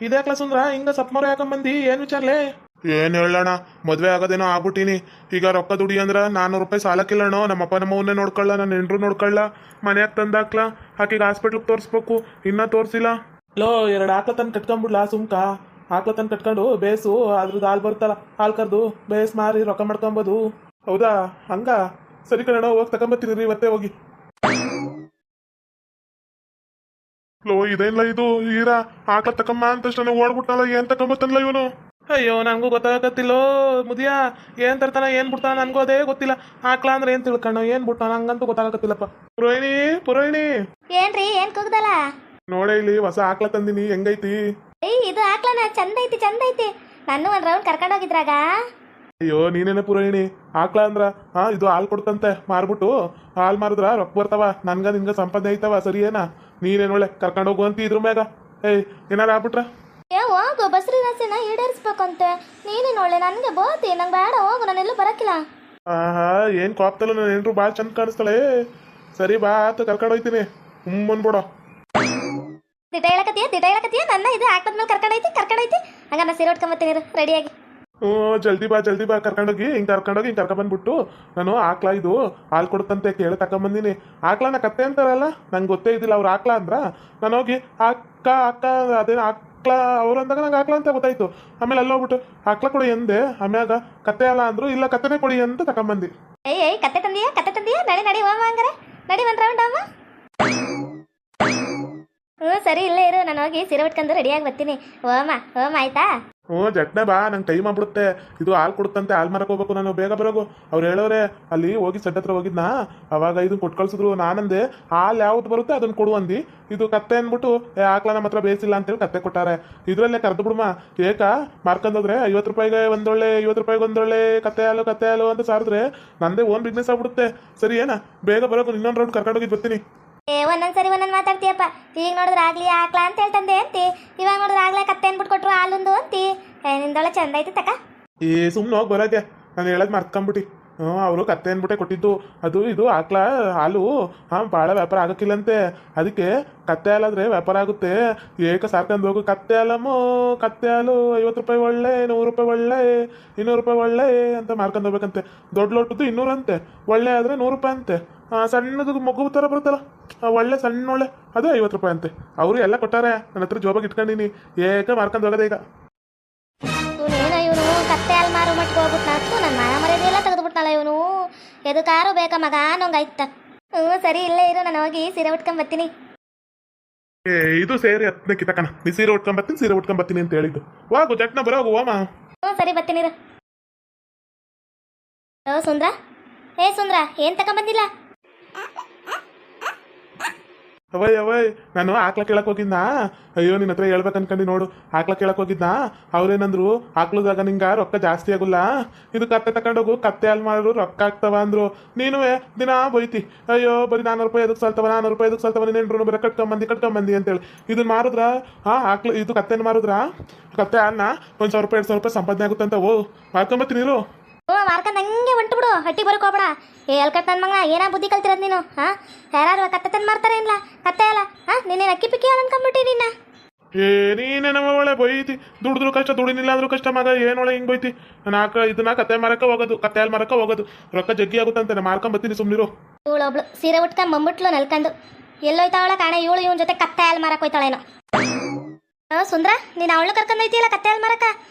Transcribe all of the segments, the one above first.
ಇದೇ ಕ್ಲಾಸ್ ಅಂದ್ರ ಹಿಂಗ ಸಪ್ಮರ ಯಾಕಂಬಂದಿ ಏನ್ ವಿಚಾರ್ಲೆ? ಏನ್ ಹೇಳೋಣ, ಮದ್ವೆ ಆಗೋದೇನೋ ಆಗ್ಬಿಟ್ಟಿನಿ. ಈಗ ರೊಕ್ಕ ದುಡಿ ಅಂದ್ರ 400 ರೂಪಾಯಿ ಸಾಲಕ್ಕಿಲ್ಲಣ್ಣೋ. ನಮ್ಮಪ್ಪ ನಮ್ಮವನ್ನೇ ನೋಡ್ಕೊಳ್ಳ, ನನ್ನ ಹೆಂಡ್ರು ನೋಡ್ಕೊಳ್ಳ, ಮನ್ಯಾಗ ತಂದಾಕ್ಲ, ಆಕಿಗೆ ಹಾಸ್ಪಿಟ್ಲಿಗೆ ತೋರಿಸ್ಬೇಕು, ಇನ್ನ ತೋರ್ಸಿಲ್ಲ. ಲೋ, 2 ಆಕ್ಳ ತಂದು ಕಟ್ಕೊಂಡ್ಬಿಡ್ಲಾ ಸುಮ್ಕ? ಆಕ್ಳ ತಂದು ಕಟ್ಕೊಂಡು ಬೇಸು, ಅದ್ರದ್ದು ಹಾಲು ಬರ್ತಲ್ಲ, ಹಾಲು ಕರ್ದು ಬೇಸ್ ಮಾರಿ ರೊಕ್ಕ ಮಾಡ್ಕೊಬೋದು. ಹೌದಾ? ಹಂಗ ಸರಿ ಕಣೋ, ಹೋಗಿ ತಗೊಂಬತ್ತೀರಿ ಇವತ್ತೇ ಹೋಗಿ. ಲೋ, ಇದೇನ್ಲ ಇದು ಹೀರ ಆಕ್ಳ ತಕೊಂಬ ಅಂತಷ್ಟೇ ಓಡ್ಬಿಟ್ನಲ್ಲ, ಏನ್ ತಕೊಂಬತ್ತನ್ಲ ಇವನು? ಅಯ್ಯೋ, ನನಗೂ ಗೊತ್ತಾಗತ್ತಿಲ್ಲೋ ಮುದಿಯ. ಏನ್ ತರ್ತಾನ ಏನ್ ಬಿಡ್ತಾನ ನನ್ಗೂ ಅದೇ ಗೊತ್ತಿಲ್ಲ. ಆಕ್ಳ ಅಂದ್ರೆ ಏನ್ ತಿಳ್ಕಣ್ಣು, ಏನ್ ಬಿಡ್ತಾನ ಹಂಗಂತೂ ಗೊತ್ತಾಗತ್ತಿಲ್ಲಪ್ಪ. ಪುರೋಹಿಣಿ, ಪುರೋಹಿಣಿ, ಏನ್ರಿ ಏನ್ ಕೂಗ್ದಲ್ಲ? ನೋಡೇ ಇಲ್ಲಿ ಹೊಸ ಆಕ್ಳ ತಂದಿನಿ, ಹೆಂಗೈತಿ? ಇದು ಆಕ್ಳನ ಚಂದ ಐತಿ ಚಂದ ಐತಿ. ನಾನು ಒಂದ್ ರೌಂಡ್ ಕರ್ಕೊಂಡು ಹೋಗಿದ್ರಾಗ. ಅಯ್ಯೋ, ನೀನೇನೆ ಪುರೋಹಿಣಿ. ಆಕ್ಳ ಅಂದ್ರ ಇದು ಹಾಲು ಕೊಡ್ತಂತೆ, ಮಾರ್ಬಿಟ್ಟು ಹಾಲು ಮಾರಿದ್ರ ರೊಕ್ಕ ಬರ್ತಾವ, ನನ್ಗ ನಿನ್ಗ ಸಂಪಾದನೆ ಐತವ, ಸರಿ ಏನ? ನೀನೇನ್ ಒಳ್ಳೆ ಕರ್ಕೊಂಡು ಹೋಗು ಅಂತ ಇದ್ರ ಮ್ಯಾಗ ಏನಾರ ಆಗ್ಬಿಟ್ರ? ಹೋಗು, ಬಸ್ರಿ ರಾಸೆನ ಈಡೇರಿಸ್ಬೇಕಂತ. ನೀನೇನು ಒಳ್ಳೆ ನನ್ಗೆ ಬೋತಿ, ನಂಗೆ ಬೇಡ, ಹೋಗು, ನಾನೆಲ್ಲೂ ಬರಕಿಲ್ಲ. ಏನ್ ಕೋಪ್ತಲ್ಲ, ನನ್ನ ಹೆಂಡ್ರು ಭಾಳ ಚಂದ ಕಾಣಿಸ್ತಾಳೆ. ಸರಿ ಬಾ, ಆತ ಕರ್ಕೊಂಡು ಹೋಯ್ತೀನಿ, ಬಂದ್ಬಿಡೋ. ದಿಟ ಹೇಳಕತ್ತೀಯ ನನ್ನ ಇದು ಆಕ್ಳದ್ಮೇಲೆ ಕರ್ಕೊಂಡೈತಿ. ಹಂಗ ನಾ ಸೀರೆ ಉಟ್ಕೊಂಬತ್ತೀನಿ ರೆಡಿಯಾಗಿ. ಜಲ್ದಿ ಬಾ ಕರ್ಕೊಂಡೋಗಿ, ಹಿಂಗೆ ಕರ್ಕೊಂಡ್ಬಂದ್ಬಿಟ್ಟು ನಾನು ಆಕ್ಳ ಇದು ಹಾಲು ಕೊಡುತ್ತಂತೆ ಕೇಳಿ ತಕೊಂಬಂದಿನಿ. ಆಕ್ಳನ ಕತ್ತೆ ಅಂತಾರಲ್ಲ, ನಂಗೆ ಗೊತ್ತೇ ಇದ್ದಿಲ್ಲ ಅವ್ರು ಆಕ್ಳ ಅಂದ್ರ. ನಾನು ಹೋಗಿ ಅಕ್ಕ ಅದೇನು ಆಕ್ಳ ಅವ್ರು ಅಂದಾಗ ನಂಗೆ ಆಕ್ಳ ಅಂತ ಗೊತ್ತಾಯ್ತು. ಆಮೇಲೆ ಅಲ್ಲೋಗ್ಬಿಟ್ಟು ಆಕ್ಳ ಕೊಡಿ ಎಂದೆ, ಆಮ್ಯಾಗ ಕತ್ತೆ ಅಲ್ಲ ಅಂದ್ರು, ಇಲ್ಲ ಕತ್ತೆನೇ ಕೊಡಿ ಅಂತ ತಕೊಂಬಂದಿ. ಏಯ್ ಕತ್ತೆ ತಂದಿಯಾ? ನಡಿ ಹೋಮ ಹಂಗಾರೆ, ನಡಿ ಒಂದ್ ರೌಂಡ್ ಹೋಮ. ಸರಿ, ಇಲ್ಲೇ ಇರು, ನಾನು ಹೋಗಿ ಸೀರೆ ಉಟ್ಕೊಂಡು ರೆಡಿಯಾಗಿ ಬರ್ತೀನಿ. ಹೋಮ ಆಯ್ತಾ? ಜಟ್ನೆ ಬಾ, ನಂಗೆ ಟೈಮ್ ಆಗ್ಬಿಡುತ್ತೆ. ಇದು ಹಾಲು ಕೊಡುತ್ತಂತೆ, ಹಾಲು ಮಾರಕ್ಕೆ ಹೋಗ್ಬೇಕು ನಾನು, ಬೇಗ ಬರೋಗು. ಅವ್ರು ಹೇಳೋರೆ ಅಲ್ಲಿ ಹೋಗಿ ಸೆಡ್ ಹತ್ರ ಹೋಗಿದ್ನಾ, ಅವಾಗ ಇದನ್ನ ಕೊಟ್ಟು ಕಳ್ಸಿದ್ರು. ನಾನಂದೆ ಹಾಲು ಯಾವ್ದು ಬರುತ್ತೆ ಅದನ್ನ ಕೊಡು ಅಂದು. ಇದು ಕತ್ತೆ ಅಂದ್ಬಿಟ್ಟು ಆಕ್ಳ ನಮ್ಮ ಹತ್ರ ಬೇಯಿಸಿಲ್ಲ ಅಂತೇಳಿ ಕತ್ತೆ ಕೊಟ್ಟಾರೆ. ಇದರಲ್ಲೇ ಕರೆದು ಬಿಡುಮ, ಏಕ ಮಾರ್ಕೊಂಡೋದ್ರೆ 50 ರೂಪಾಯಿಗೆ ಒಂದೊಳ್ಳೆ 50 ರೂಪಾಯಿಗೆ ಒಂದೊಳ್ಳೆ ಕತ್ತೆ ಹಾಲು ಅಂತ ಸಾರಿದ್ರೆ ನಂದೇ ಓನ್ ಬಿಸ್ನೆಸ್ ಆಗ್ಬಿಡುತ್ತೆ. ಸರಿ ಏನ? ಬೇಗ ಬರೋಗು, ಇನ್ನೊಂದು ರೌಂಡ್ ಕರ್ಕೊಂಡೋಗಿ ಬರ್ತೀನಿ. ಒಂದೊಂದ್ಸರಿ ಮಾತಾಡ್ತೀಯಪ್ಪ. ಈಗ ನೋಡಿದ್ರೆ ಆಗ್ಲಿ ಆಕ್ಳ ಅಂತ ಹೇಳ್ತಂದೆ ಅಂತಿ, ಇವಾಗ ನೋಡಿದ್ರೆ ಆಗ್ಲೇ ಕತ್ತೆ ಅನ್ಬಿಟ್ಟು ಕೊಟ್ರು ಹಾಲೊಂದು ಅಂತಿ. ನಿಂದೊಳೆ ಚಂದ ಐತಿ ತಕ. ಸುಮ್ಮನೆ ಹೋಗಿ ಬರೋಕೆ, ನಾನು ಹೇಳೋದು ಮರ್ತ್ಕೊಂಬಿಟ್ಟು. ಅವರು ಕತ್ತೆ ಅಂದ್ಬಿಟ್ಟೆ ಕೊಟ್ಟಿದ್ದು. ಅದು ಇದು ಆಕ್ಳ ಹಾಲು ಭಾಳ ವ್ಯಾಪಾರ ಆಗಕ್ಕಿಲ್ಲಂತೆ, ಅದಕ್ಕೆ ಕತ್ತೆ ಹಾಲಾದ್ರೆ ವ್ಯಾಪಾರ ಆಗುತ್ತೆ. ಏಕ ಸಾರ್ಕೊಂಡು ಹೋಗು, ಕತ್ತೆ ಹಾಲಮ್ಮು, ಕತ್ತೆ ಹಾಲು 50 ರೂಪಾಯಿ ಒಳ್ಳೆ, 100 ರೂಪಾಯಿ ಒಳ್ಳೆ, 200 ರೂಪಾಯಿ ಒಳ್ಳೆ ಅಂತ ಮಾರ್ಕೊಂಡು ಹೋಗ್ಬೇಕಂತೆ. ದೊಡ್ಡ ಲೋಟದ್ದು 200 ಅಂತೆ, ಒಳ್ಳೆ ಆದರೆ 100 ರೂಪಾಯಿ ಅಂತೆ. ಸಣ್ಣದು ಮಗು ಥರ ಬರುತ್ತಲ್ಲ, ಒಳ್ಳೆ ಸಣ್ಣ ಒಳ್ಳೆ, ಅದು 50 ರೂಪಾಯಿ ಅಂತೆ. ಅವರು ಎಲ್ಲ ಕೊಟ್ಟಾರೆ, ನನ್ನ ಹತ್ರ ಜೋಬಾಗಿ ಇಟ್ಕೊಂಡಿನಿ, ಏಕ ಮಾರ್ಕೊಂಡು ಹೋಗೋದೆ ಈಗ. ಇವನು ಕತ್ತೆ ಹಾಲು ಮಾರು ಮಟ್ಟಿಗೆ ಹೋಗ್ಬಿಟ್ನ, ನನ್ನ ಮನ ಮರ್ಯಾದೆಲ್ಲ ತೆಗೆದುಬಿಟ್ನಲ್ಲ ಇವನು. ಎದಕ್ಕಾರು ಬೇಕಾ ಮಗ ಅನ್ನೋಂಗಾಯ್ತ. ಸರಿ, ಇಲ್ಲೇ ಇರು, ನಾನು ಹೋಗಿ ಸೀರೆ ಉಟ್ಕೊಂಡ್ ಬರ್ತೀನಿ. ಇದು ಸೇರಿ 10 ಕಿತಕನ, ನೀ ಸೀರೆ ಉಟ್ಕೊಂಡ್ ಬರ್ತೀನಿ ಅಂತ ಹೇಳಿದ್ದು. ಹೋಗು ಜಟ್ನ ಬರೋಗು, ಹೋಮ. ಸರಿ ಬರ್ತೀನಿ. ಸುಂದ್ರ, ಸುಂದ್ರ, ಏನ್ ತಗೊಂಬಂದಿಲ್ಲ? ಅವಯ್ ನಾನು ಆಕ್ಳ ಕೇಳಕ್ ಹೋಗಿದ್ನಾ. ಅಯ್ಯೋ, ನಿನ್ನ ಹತ್ರ ಹೇಳ್ಬೇಕು ಅನ್ಕಂಡು ನೋಡು. ಆಕ್ಳ ಕೇಳಕ್ ಹೋಗಿದ್ನಾ, ಅವ್ರೇನಂದ್ರು ಆಕ್ಳದಾಗ ನಿಂಗ ರೊಕ್ಕ ಜಾಸ್ತಿ ಆಗುಲ್ಲ, ಇದು ಕತ್ತೆ ತಕೊಂಡೋಗು, ಕತ್ತೆ ಹಾಲು ಮಾರು ರೊಕ್ಕ ಆಗ್ತಾವ ಅಂದ್ರು. ನೀನುವೆ ದಿನ ಬೈತಿ, ಅಯ್ಯೋ ಬರೀ 400 ರೂಪಾಯಿ ಎದಕ್ಕೆ ಸಾಲ್ತವ, 400 ರೂಪಾಯಿ ಎದಕ್ಕೆ ಸಾಲ್ತವ, ನೀನೇನ್ರು ಬರೀ ಕಟ್ಕೊಂಬಂದಿ ಅಂತೇಳಿ. ಇದನ್ನ ಮಾರುದ್ರ ಆಕ್ಳ ಇದು ಕತ್ತೆನ ಮಾರುದ್ರ, ಕತ್ತೆ ಹಾಲನ್ನ 1,000 ರೂಪಾಯಿ 2,000 ರೂಪಾಯಿ ಸಂಪಾದನೆ ಆಗುತ್ತಂತ. ಮಾರ್ಕೊಂಬತ್ತೀನಿ ನೀರು. ಮಾರ್ಕೊಂಡ್ ಹಂಗೆ ಹೊಂಟು ಬಿಡು, ಹಟ್ಟಿ ಬರಕ್ ಹೋಗ್ಬೇಡ. ಎಲ್ಕಟ್ ನನ್ನ ಮಗ, ಏನ ಬುದ್ಧಿ ಕಲ್ತಿರೋದು ನೀನು? ಯಾರು ಕತ್ತೆ ತಂದು ಮಾರ್ತಾರೆ ಇಲ್ಲ? ಕತ್ತೆ ಅಲ್ಲ, ನಿನ್ನೆ ಅಕ್ಕಿ ಪಿಕ್ಕಿ ಅನ್ಕೊಂಡ್ಬಿಟ್ಟಿ ನಿನ್ನ. ನೀನೇ ನಮ್ಮ ಒಳ್ಳೆ ಬೈತಿ. ದುಡಿದ್ರು ಕಷ್ಟ, ದುಡಿನಿಲ್ಲ ಅಂದ್ರೂ ಕಷ್ಟ ಮಗ, ಏನೊಳೆ ಹಿಂಗ್ ಬೈತಿ. ನಾನು ಇದನ್ನ ಕತ್ತೆ ಮಾರಕ್ಕೆ ಹೋಗೋದು, ಕತ್ತೆ ಹಾಲು ಮಾರಕ್ಕೆ ಹೋಗೋದು, ರೊಕ್ಕ ಜಗ್ಗಿ ಆಗುತ್ತಂತೆ. ಮಾರ್ಕೊಂಬತ್ತೀನಿ ಸುಮ್ನಿರು. ಇವಳೊಬ್ಳು ಸೀರೆ ಉಟ್ಕೊಂಡ್ ಬಂದ್ಬಿಟ್ಲು ನಲ್ಕಂಡು. ಎಲ್ಲೋಯ್ತಾವಳ ಕಾಣೆ, ಇವನ್ ಜೊತೆ ಕತ್ತೆ ಹಾಲು ಮಾರಕ್ ಹೋಯ್ತಾಳೇನೋ. ಸುಂದ್ರ, ನೀನು ಅವಳು ಕರ್ಕೊಂಡ್ ಹೋಯ್ತಿಯಲ್ಲ ಕತ್ತೆ ಹಾಲು ಮಾರಕ,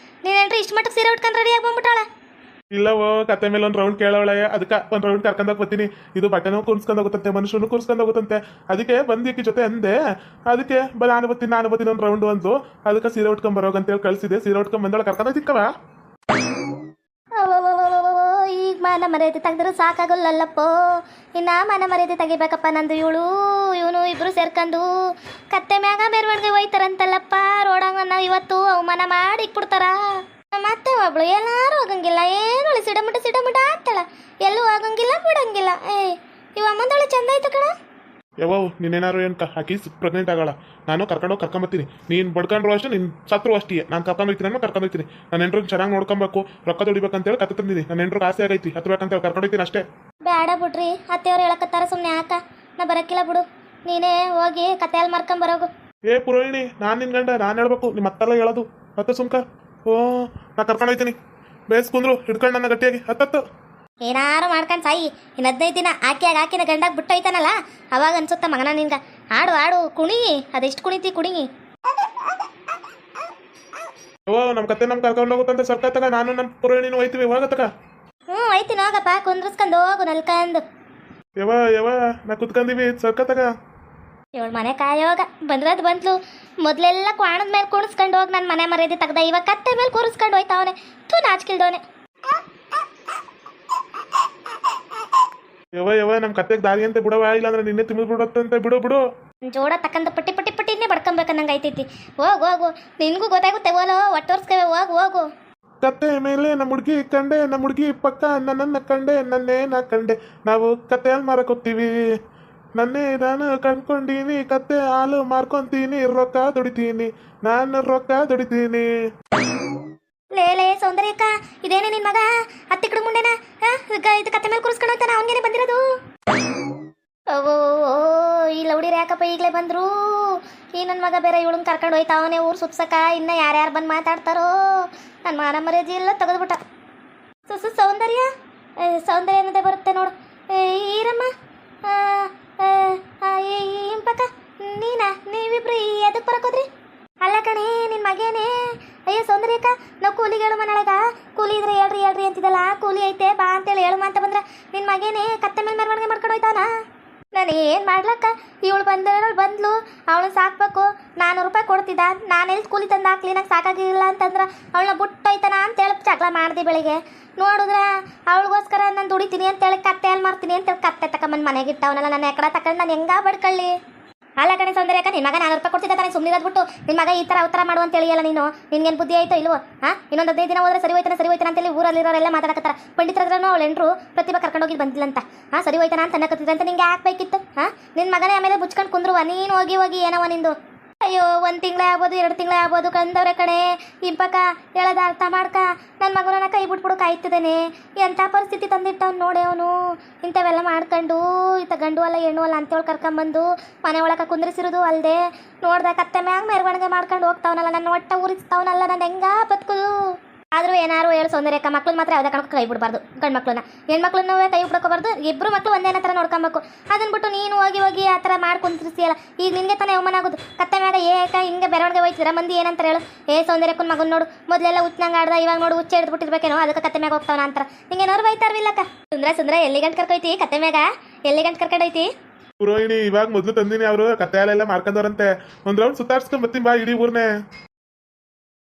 ನೀನೇನ್ರಿ ಇಷ್ಟು ಮಟ್ಟಕ್ಕೆ ಸೀರೆ ಉಟ್ಕೊಂಡು ರೆಡಿಯಾಗಿ ಬಂದ್ಬಿಟ್ಟಾಳ? ಇಲ್ಲವೋ, ಕತ್ತೆ ಮೇಲೆ ಒಂದು ರೌಂಡ್ ಕೇಳವಳೆ, ಅದಕ್ಕೆ ಒಂದು ರೌಂಡ್ ಕರ್ಕೊಂಡೋಗಿ ಬರ್ತೀನಿ. ಇದು ಬಟ್ಟೆನೂ ಕೂರ್ಸ್ಕೊಂಡು ಹೋಗುತ್ತಂತೆ, ಮನುಷ್ಯನು ಕೂರ್ಸ್ಕೊಂಡು ಹೋಗುತ್ತಂತೆ. ಅದಕ್ಕೆ ಬಂದಿಕ್ಕಿ ಜೊತೆ ಅಂದೆ, ಅದಕ್ಕೆ ನಾನು ಬರ್ತೀನಿ ಒಂದು ರೌಂಡ್ ಅಂದು. ಅದಕ್ಕೆ ಸೀರೆ ಉಟ್ಕೊಂಡ್ ಬರೋಗಂತೇಳಿ ಕಳಿಸಿದೆ. ಸೀರೆ ಉಟ್ಕೊಂಡ್ ಬಂದವಳ ಕರ್ಕೊಂಡೋಗಿ ಸಿಕ್ಕವ. ಈಗ ಮಾನ ಮರ್ಯಾದೆ ತೆಗೆದ್ರು ಸಾಕಾಗಲ್ಲಪ್ಪ, ಇನ್ನ ಮಾನ ಮರ್ಯಾದೆ ತೆಗಿಬೇಕಪ್ಪ ನಂದು. ಇವನು ಇಬ್ರು ಸೇರ್ಕೊಂಡು ಕತ್ತೆ ಮ್ಯಾಗ ಮೆರವಣಿಗೆ ಹೋಯ್ತಾರಂತಲ್ಲಪ್ಪ ರೋಡಂಗ. ನಾವು ಇವತ್ತು ಅವಮಾನ ಮಾಡಿ ಇಕ್ಬಿಡ್ತಾರ. ಮತ್ತೆ ಒಬ್ಳು ಎಲ್ಲಾರು ಹೋಗಂಗಿಲ್ಲ, ಏನು ಸಿಡಮುಟ ಆಗ್ತಾಳ, ಎಲ್ಲೂ ಹೋಗಂಗಿಲ್ಲ ಬಿಡಂಗಿಲ್ಲ. ಇವ ಅಮ್ಮಂದೊಳೆ ಚಂದ ಆಯ್ತು ಕಣ. ಯಾವೋ ನೀನೇನಾರು ಏನು ಹಾಕಿ ಪ್ರೆಗ್ನೆಂಟ್ ಆಗೋಲ್ಲ. ನಾನು ಕರ್ಕೊಂಬತ್ತೀನಿ. ನೀನು ಬಡ್ಕೊಂಡ್ರು ಅಷ್ಟೇ, ನಿನ್ನ ಸತ್ರು ಅಷ್ಟೇ. ನಾನು ಕರ್ಕೊಂಡೋಗ್ತೀನಿ. ನನ್ನ ಹೆಂಡ್ರಿಗೆ ಚೆನ್ನಾಗಿ ನೋಡ್ಕೊಬೇಕು, ರೊಕ್ಕ ದುಡಿಬೇಕಂತೇಳಿ ಕತ್ತೆ ತಂದಿನಿ. ನನ್ನ ಹೆಂಡ್ರಿಗೆ ಆಸೆ ಆಗೈತಿ, ಹತ್ಬೇಕಂತೇಳಿ ಕರ್ಕೊಂಡೋಗ್ತೀನಿ ಅಷ್ಟೇ. ಬೇಡ ಬಿಡ್ರಿ, ಅತ್ತೆಯವ್ರು ಹೇಳಕತ್ತಾರ, ಸುಮ್ಮನೆ ಯಾಕ ನಾ ಬರಕ್ಕಿಲ್ಲ ಬಿಡು. ನೀನೇ ಹೋಗಿ ಕತ್ತೆ ಹಾಲು ಮಾರ್ಕೊಂಬರೋಗು. ಏ ಪುರೋಹಿಣಿ, ನಾನು ನಿನ್ ಗಂಡ, ನಾನು ಹೇಳ್ಬೇಕು, ನಿಮ್ಮ ಅತ್ತೆಲ್ಲ ಹೇಳೋದು. ಮತ್ತೆ ಸುಮ್ಕ. ಓ, ನಾ ಕರ್ಕೊಂಡು ಹೋಯ್ತೀನಿ. ಬೇಸ್ ಕುಂದ್ರು ಹಿಡ್ಕೊಂಡು ನನ್ನ ಗಟ್ಟಿಯಾಗಿ ಹತ್ತತ್ತು. ಏನಾರು ಮಾಡ್ಕೊಂಡು ಸಾಯಿ. ಇನ್ನು 15 ದಿನ ಹಾಕಿನ ಗಂಡಾಗ ಬಿಟ್ಟೋಯ್ತಾನಲ್ಲ, ಅವಾಗ ಅನ್ಸುತ್ತ ಮಗನ ನಿನ್ಗ. ಆಡು ಆಡು ಕುಣಿ, ಅದೆಷ್ಟು ಕುಣಿತಿ ಕುಣಿ. ಓ, ನಮ್ಮ ಕತ್ತೆ ನಮ್ ಕರ್ಕೊಂಡು ಹೋಗುತ್ತಂತೆ ಸರ್ಕತ್ತಗ. ನಾನು ನಮ್ಮ ಪುರೋಹಿಣಿನೂ ಹೋಯ್ತೀವಿ ಹೋಗತ್ತಕ. ಐತಿ ಹೋಗಪ್ಪ, ಕುಂದ್ರಸ್ಕೊಂಡು ಹೋಗು ನಲ್ಕಂದು. ಯವ ನಾ ಕುತ್ಕೊಂಡಿವಿ ಸರ್ಕತ್ತಗ. ಇವಳು ಮನೆ ಕಾಯೋಗ ಬಂದ್ರದ್ ಬಂದ್ಲು. ಮೊದ್ಲೆಲ್ಲ ಕ್ವಾಣದ ಮೇಲೆ ಕುಣಿಸ್ಕೊಂಡು ಹೋಗಿ ನನ್ನ ಮನೆ ಮರ್ಯಾದೆ ತೆಗ್ದ. ಇವಾಗ ಕತ್ತೆ ಮೇಲೆ ಕೂರಿಸ್ಕೊಂಡು ಹೋಯ್ತಾವನೆ. ತೂ ನಾಚ್ಕಿಲ್ದವನೆ. ಯವ ನಮ್ಮ ಕತ್ತೆಗೆ ದಾರಿ ಅಂತ ಬಿಡವ, ಇಲ್ಲಾಂದ್ರೆ ನಿನ್ನೆ ತಿಮ್ಮಿದ್ ಬಿಡತ್ತಂತೆ. ಬಿಡು. ಜೋಡ ತಕ್ಕಂತ ಪಟ್ಟಿನೇ ಬಡ್ಕೊಂಬೇಕನ್ನಂಗೆ ಐತೈತಿ. ಹೋಗು ನಿನ್ಗೂ ಗೊತ್ತಾಗುತ್ತೆ. ಓಲೋ ಒಟ್ಟೋರ್ಸ್ಕವೆ, ಹೋಗು. ಕತ್ತೆ ಮೇಲೆ ನಮ್ಮ ಹುಡುಗಿ ಕಂಡೆ, ನಮ್ಮ ಹುಡುಗಿ ಪಕ್ಕ ನನ್ನನ್ನ ಕಂಡೆ, ನನ್ನೇ ನಾ ಕಂಡೆ. ನಾವು ಕತ್ತೆ ಹಾಲು ಮಾರಕ್ ಹೋಗ್ತೀವಿ. ನನ್ನೇ ನಾನು ಕಂಡ್ಕೊಂಡೀನಿ, ಕತ್ತೆ ಹಾಲು ಮಾರ್ಕೊಂತೀನಿ, ರೊಕ್ಕ ದುಡಿತೀನಿ, ನಾನು ರೊಕ್ಕ ದುಡಿತೀನಿ. ಲೇ ಸೌಂದರ್ಯಕ್ಕ, ಇದೇನೇ ನಿನ್ ಮಗ ಅತ್ತಿ ಕಡೆ ಮುಂಡೆನ? ಇದು ಕತ್ತೆ ಮೇಲೆ ಕೂರಿಸ್ಕೊಂಡು ಹೋಗ್ತಾನ, ಅವನಿಗೇನೆ ಬಂದಿರೋದು. ಓ ಈ ಲೌಡಿರ್ ಯಾಕಪ್ಪ ಈಗಲೇ ಬಂದ್ರು? ಈ ನನ್ನ ಮಗ ಬೇರೆ ಇವಳನ್ನ ಕರ್ಕೊಂಡು ಹೋಯ್ತಾವನೆ ಊರು ಸುಪ್ಸಕ. ಇನ್ನು ಯಾರ್ಯಾರು ಬಂದು ಮಾತಾಡ್ತಾರೋ. ನನ್ನ ಮಾನ ಮರ್ಯಾದೆ ಎಲ್ಲ ತೆಗೆದ್ಬಿಟ್ಟ. ಸೌಂದರ್ಯ ಅನ್ನೋದೇ ಬರುತ್ತೆ ನೋಡು. ಈರಮ್ಮ, ಇಂಪಕ್ಕ, ನೀವಿಬ್ರು ಎದಕ್ಕೆ ಬರಕೋದ್ರಿ? ಅಲ್ಲ ಕಣೆ, ನಿನ್ನ ಮಗೇನೆ. ಅಯ್ಯೋ ಸೌಂದರ್ಯಕ್ಕ, ನಾವು ಕೂಲಿಗೆ ಹೇಳು ಮನೆಯೊಳಗ. ಕೂಲಿ ಇದ್ರೆ ಹೇಳ್ರಿ ಅಂತಿದ್ದಲ್ಲ, ಕೂಲಿ ಐತೆ ಬಾ ಅಂತೇಳಿ ಹೇಳು ಅಂತ ಬಂದ್ರೆ ನಿನ್ನ ಮಗೇನೆ ಕತ್ತೆ ಮೇಲೆ ಮೆರವಣಿಗೆ ಮಾಡ್ಕೊಂಡು ಹೋಯ್ತಾನ. ನಾನು ಏನು ಮಾಡ್ಲಕ್ಕ? ಇವಳು ಬಂದ್ಲು, ಅವಳು ಸಾಕ್ಬೇಕು. 400 ರೂಪಾಯಿ ಕೊಡ್ತಿದ್ದ. ನಾನೆಲ್ಲಿ ಕೂಲಿ ತಂದು ಹಾಕ್ಲಿ, ನಂಗೆ ಸಾಕಾಗಿಲ್ಲ ಅಂತಂದ್ರೆ ಅವಳನ್ನ ಬಿಟ್ಟೋಯ್ತಾನ ಅಂತೇಳಿ ಜಗಳ ಮಾಡಿದೆ ಬೆಳಿಗ್ಗೆ. ನೋಡಿದ್ರೆ ಅವಳಿಗೋಸ್ಕರ ನಾನು ದುಡಿತೀನಿ ಅಂತೇಳಿ ಕತ್ತೆ ಅಲ್ಲಿ ಮಾಡ್ತೀನಿ ಅಂತೇಳಿ ಕತ್ತೆ ತಗೊಂಬಂದು ಮನೆಗೆ ಇಟ್ಟವನಲ್ಲ. ನನ್ನ ಎಕಡ ತಗೊಂಡು ನಾನು ಹೆಂಗ ಬಡ್ಕೊಳ್ಳಿ? ಅಲ್ಲ ಕಣೆ ಸೌಂದರ್ಯಕ್ಕ, ನಿನ್ನ ಮಗ 400 ರೂಪಾಯಿ ಕೊಡ್ತಿದ್ದ ತಾನೆ, ಸುಮ್ಮನೆ ಬಿಟ್ಟು ನಿನ್ನ ಮಗ ಈ ಥರ ಉತ್ತರ ಮಾಡುವಂತೇಳಿ ಅಲ್ಲ ನೀನು. ನಿನ್ಗೇನು ಬುದ್ಧಿ ಆಯ್ತೋ ಇಲ್ವೋ? ಇನ್ನೊಂದು 15 ದಿನ ಹೋದ್ರೆ ಸರಿ ಹೋಯ್ತಾನ ಅಂತೇಳಿ ಊರಲ್ಲಿರೋರೆಲ್ಲ ಮಾತಾಡಕತ್ತಾರ. ಪಂಡಿತರದ್ರೂ ಅವಳು ಎಂಟ್ರು ಪ್ರತಿಭಾ ಕರ್ಕೊಂಡು ಹೋಗಿ ಬಂದಿಲ್ಲಂತ. ಸರಿ ಹೋಯ್ತಾನ ಅಂತ ಅನ್ನಕತ್ತಿದ್ರೆ ಅಂತ ನಿಂಗೆ ಹಾಕ್ಬೇಕಿತ್ತು. ನಿನ್ನ ಮಗನೇ ಆಮೇಲೆ ಬುಚ್ಕೊಂಡು ಕುಂದ್ರುವ. ನೀನು ಹೋಗಿ ಏನವ ನಿಂದು? ಅಯ್ಯೋ, 1 ತಿಂಗಳೇ ಆಗ್ಬೋದು, 2 ತಿಂಗಳೇ ಆಗ್ಬೋದು ಕಂದವ್ರೆ ಕಣೆ. ಇಂಪಕ್ಕ ಹೇಳೋದು ಅರ್ಥ ಮಾಡ್ಕ. ನನ್ನ ಮಗನ ಕೈ ಬಿಟ್ಬಿಡು ಕಾಯ್ತಿದ್ದಾನೆ. ಎಂಥ ಪರಿಸ್ಥಿತಿ ತಂದಿಟ್ಟವ್ನು ನೋಡಿ ಅವನು. ಇಂಥವೆಲ್ಲ ಮಾಡ್ಕೊಂಡು ಗಂಡು ಅಲ್ಲ ಹೆಣ್ಣು ಅಲ್ಲ ಅಂತೇಳಿ ಕರ್ಕೊಂಬಂದು ಮನೆ ಒಳಗೆ ಕುಂದ್ರಿಸಿರೋದು ಅಲ್ಲದೆ ನೋಡ್ದೆ ಕತ್ತೆ ಮ್ಯಾಗ ಮೆರವಣಿಗೆ ಮಾಡ್ಕೊಂಡು ಹೋಗ್ತಾವನಲ್ಲ. ನನ್ನ ಒಟ್ಟ ಉರಿಸ್ತಾವನಲ್ಲ. ನಾನು ಹೆಂಗ ಬದುಕುದು? ಆದರೂ ಏನಾರು ಹೇಳು ಸೌಂದರ್ಯಕ್ಕ, ಮಕ್ಳನ್ನ ಮಾತ್ರ ಯಾವುದೇ ಕಣಕ್ಕೆ ಕೈ ಬಿಡಬಾರ್ದು. ಗಂಡು ಮಕ್ಳನ್ನ ಹೆಣ್ಮಕ್ಳನ್ನೂ ಕೈ ಬಿಡ್ಕೋಬಾರ್ದು. ಇಬ್ಬರು ಮಕ್ಕಳು ಒಂದೇನ ಥರ ನೋಡ್ಕೊಬೇಕು. ಅದನ್ನ ಬಿಟ್ಟು ನೀನು ಹೋಗಿ ಆ ಥರ ಮಾಡ್ಕೊಂತಿರ್ತೀಯಲ್ಲ. ಈಗ ನಿನಗೆ ತಾನೇ ಅವಮಾನ ಆಗೋದು. ಕತ್ತೆ ಮ್ಯಾಗ ಹಿಂಗೆ ಬೆರವಣಿಗೆ ಹೋಯ್ತಿದ್ರ ಮಂದಿ ಏನಂತಾರೆ ಹೇಳು? ಸೌಂದರ್ಯಕ್ಕನ ಮಗನ ನೋಡು, ಮೊದಲೆಲ್ಲ ಹುಚ್ಚನಂಗೆ ಆಡ್ದ, ಇವಾಗ ನೋಡು ಹುಚ್ಚ ಹಿಡಿದ್ಬಿಟ್ಟಿರ್ಬೇಕೇನೋ, ಅದಕ್ಕೆ ಕತ್ತೆ ಮ್ಯಾಗ ಹೋಗ್ತಾವನ ಅಂತಾರೆ. ಹಿಂಗೇನೋರು ಬೈತಾರವಿಲ್ಲಕ್ಕ. ಸುಂದ್ರ ಎಲ್ಲಿ ಗಂಟು ಕರ್ಕೊಯ್ತಿ? ಕತ್ತೆ ಮ್ಯಾಗ ಎಲ್ಲಿ ಗಂಟು ಕರ್ಕೊಂಡೈತಿ? ಪುರೋಹಿಣಿ, ಇವಾಗ ಮೊದಲು ತಂದಿನಿ. ಅವರು ಕತ್ತೆ ಹಾಲೆಲ್ಲ ಮಾರ್ಕೊಂಡವ್ರಂತೆ. ಒಂದ್ ರೌಂಡ್ ಸುತ್ತಾಡ್ಸ್ಕೊಂಡ್ ಬರ್ತೀನಿ ಬಾ ಇಡೀ ಊರ್ನೇ.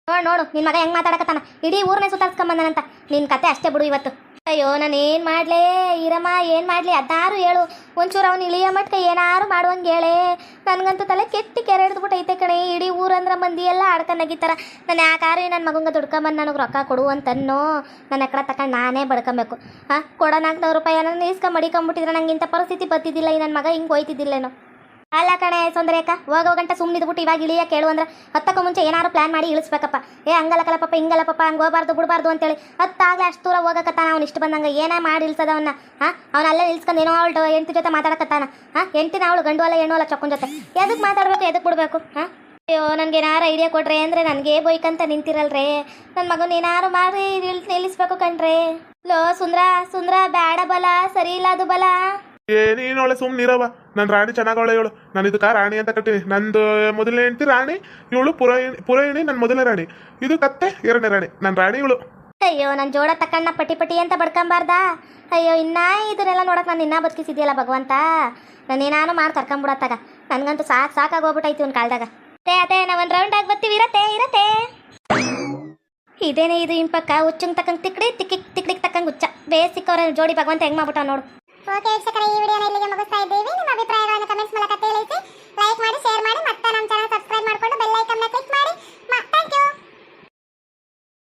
ನೋಡು ನಿನ್ನ ಮಗ ಹೆಂಗೆ ಮಾತಾಡಕತ್ತಾನ. ಇಡೀ ಊರನ್ನೇ ಸುತ್ತಾಡ್ಸ್ಕೊಂಬಂದನಂತ. ನಿನ್ನ ಕತೆ ಅಷ್ಟೇ ಬಿಡು ಇವತ್ತು. ಅಯ್ಯೋ, ನಾನು ಏನು ಮಾಡಲೇ ಈರಮ್ಮ, ಏನು ಮಾಡಲಿ? ಅದಾರು ಹೇಳು ಒಂಚೂರು. ಅವ್ನು ಇಳಿಯ ಮಟ್ಕ ಏನಾರು ಮಾಡುವಂಗೆ ಹೇಳೇ. ನನಗಂತೂ ತಲೆ ಕೆಟ್ಟಿ ಕೆರೆ ಹಿಡಿದ್ಬಿಟ್ಟೈತೆ ಕಣೆ. ಇಡೀ ಊರಂದ್ರೆ ಮಂದಿ ಎಲ್ಲ ಆಡ್ಕೊಂಡಾಗಿತ್ತಾರ. ನಾನು ಯಾಕಾರು ನನ್ನ ಮಗಂಗೆ ದುಡ್ಕೊಂಬಂದು ನನಗೆ ರೊಕ್ಕ ಕೊಡು ಅಂತನ್ನೋ. ನನ್ನ ಎಕಡ ತಗೊಂಡು ನಾನೇ ಬಡ್ಕೊಬೇಕು. ಕೊಡೋ 400 ರೂಪಾಯಿ ನಾನು ಇಸ್ಕೊಂಬಿಟ್ಟಿದ್ರೆ ನಂಗೆ ಇಂಥ ಪರಿಸ್ಥಿತಿ ಬರ್ತಿದ್ದಿಲ್ಲ. ಈ ನನ್ನ ಮಗ ಹಿಂಗೆ ಹೋಯ್ತಿದ್ದಿಲ್ಲೇನೋ. ಅಲ್ಲ ಕಣೆ ಸೌಂದರ್ಯಕ್ಕ, ಹೋಗೋ ಗಂಟೆ ಸುಮ್ಮನಿದ್ಬಿಟ್ಟು ಇವಾಗ ಇಳಿಯ ಕೇಳು ಅಂದ್ರೆ ಹತ್ತಕ್ಕೂ ಮುಂಚೆ ಏನಾರು ಪ್ಲಾನ್ ಮಾಡಿ ಇಳಿಸ್ಬೇಕಪ್ಪ. ಹಂಗಲ್ಲ ಪಪ್ಪ, ಹಿಂಗಲ್ಲ ಪಪ್ಪ, ಹಂಗೆ ಹೋಗಬಾರ್ದು ಬಿಡಬಾರ್ದು ಅಂತೇಳಿ ಹತ್ತಾಗಲೇ ಅಷ್ಟು ದೂರ ಹೋಗಕತ್ತಾನ. ಅವ್ನು ಇಷ್ಟು ಬಂದಂಗೆ ಏನೇ ಮಾಡಿ ಇಳಿಸದ ಅವನ್ನ. ಅವನಲ್ಲೇ ನಿಲ್ಸ್ಕೊಂಡು ಏನೋ ಅವಳು ಹೆಂಡತಿ ಜೊತೆ ಮಾತಾಡಕತ್ತಾನ. ಹೆಂಡ್ತಿನ ಅವಳು ಗಂಡು ಅಲ್ಲ ಹೆಣ್ಣು ಅಲ್ಲ ಚೊಕ್ಕನ ಜೊತೆ. ಎದಕ್ಕೆ ಮಾತಾಡಬೇಕು, ಎದಕ್ಕೆ ಬಿಡಬೇಕು? ಅಯ್ಯೋ, ನನಗೆ ಏನಾರು ಐಡಿಯಾ ಕೊಡ್ರೆ ಅಂದರೆ ನನಗೆ ಬೋಯ್ಕಂತ ನಿಂತಿರಲ್ರೇ. ನನ್ನ ಮಗನ ಏನಾರು ಮಾಡಿ ನಿಲ್ಲಿಸ್ಬೇಕು ಕಣ್ರೆ. ಲೋ ಸುಂದ್ರ ಬ್ಯಾಡ ಬಲ, ಸರಿ ಇಲ್ಲ ಅದು ಬಲ. ನೀನು ಒಳ್ಳೆ ಸುಮ್ಮನಿರವ. ನನ್ನ ರಾಣಿ ಚೆನ್ನಾಗವಳೆ ಇವಳು. ನಾನು ಇದಕ್ಕೆ ರಾಣಿ ಅಂತ ಕಟ್ಟಿನಿ. ನಂದು ಮೊದಲನೇ ಹೆಂಡತಿ ರಾಣಿ, ಇವಳು ಪುರೋಹಿಣಿ ನನ್ನ ಮೊದಲನೇ ರಾಣಿ. ಇದು ಕತ್ತೆ 2ನೇ ರಾಣಿ. ನನ್ನ ರಾಣಿ ಇವಳು. ಅಯ್ಯೋ, ನನ್ನ ಜೋಡ ತಕ್ಕಣ್ಣ ಪಟ್ಟಿ ಅಂತ ಬಡ್ಕೊಂಬಾರ್ದಾ? ಅಯ್ಯೋ, ಇದನ್ನೆಲ್ಲ ನೋಡಕ್ಕೆ ನಾನು ಇನ್ನೂ ಬದುಕಿಸಿದ್ಯಲ್ಲ ಭಗವಂತ. ನಾನೇನಾನು ಮಾಡಿ ಕರ್ಕೊಂಬಿಡತ್ತಾಗ. ನನಗಂತೂ ಸಾಕಾಗೋಗ್ಬಿಟ್ಟೈತಿ ಒಂದು ಕಾಲದಾಗ. ಅದೇ ನಾವು ಒಂದು ರೌಂಡ್ ಆಗಿ ಬರ್ತೀವಿ. ಇರತ್ತೆ ಇದೇನೇ ಇದು ಇಂಪಕ್ಕ. ಹುಚ್ಚಂಗೆ ತಕ್ಕಂಗೆ ತಿಕ್ಡಿಗೆ ತಕ್ಕಂಗೆ ಹುಚ್ಚ ಬೇಸಿಕ್ಕವ್ರ ಜೋಡಿ ಭಗವಂತ ಹೆಂಗೆ ಮಾಡ್ಬಿಟ್ಟ ನೋಡು. ಓಕೆ ವೀಕ್ಷಕರೇ, ಈ ವಿಡಿಯೋನ ಇಲ್ಲಿಗೆ ಮುಗಿಸ್ತಾ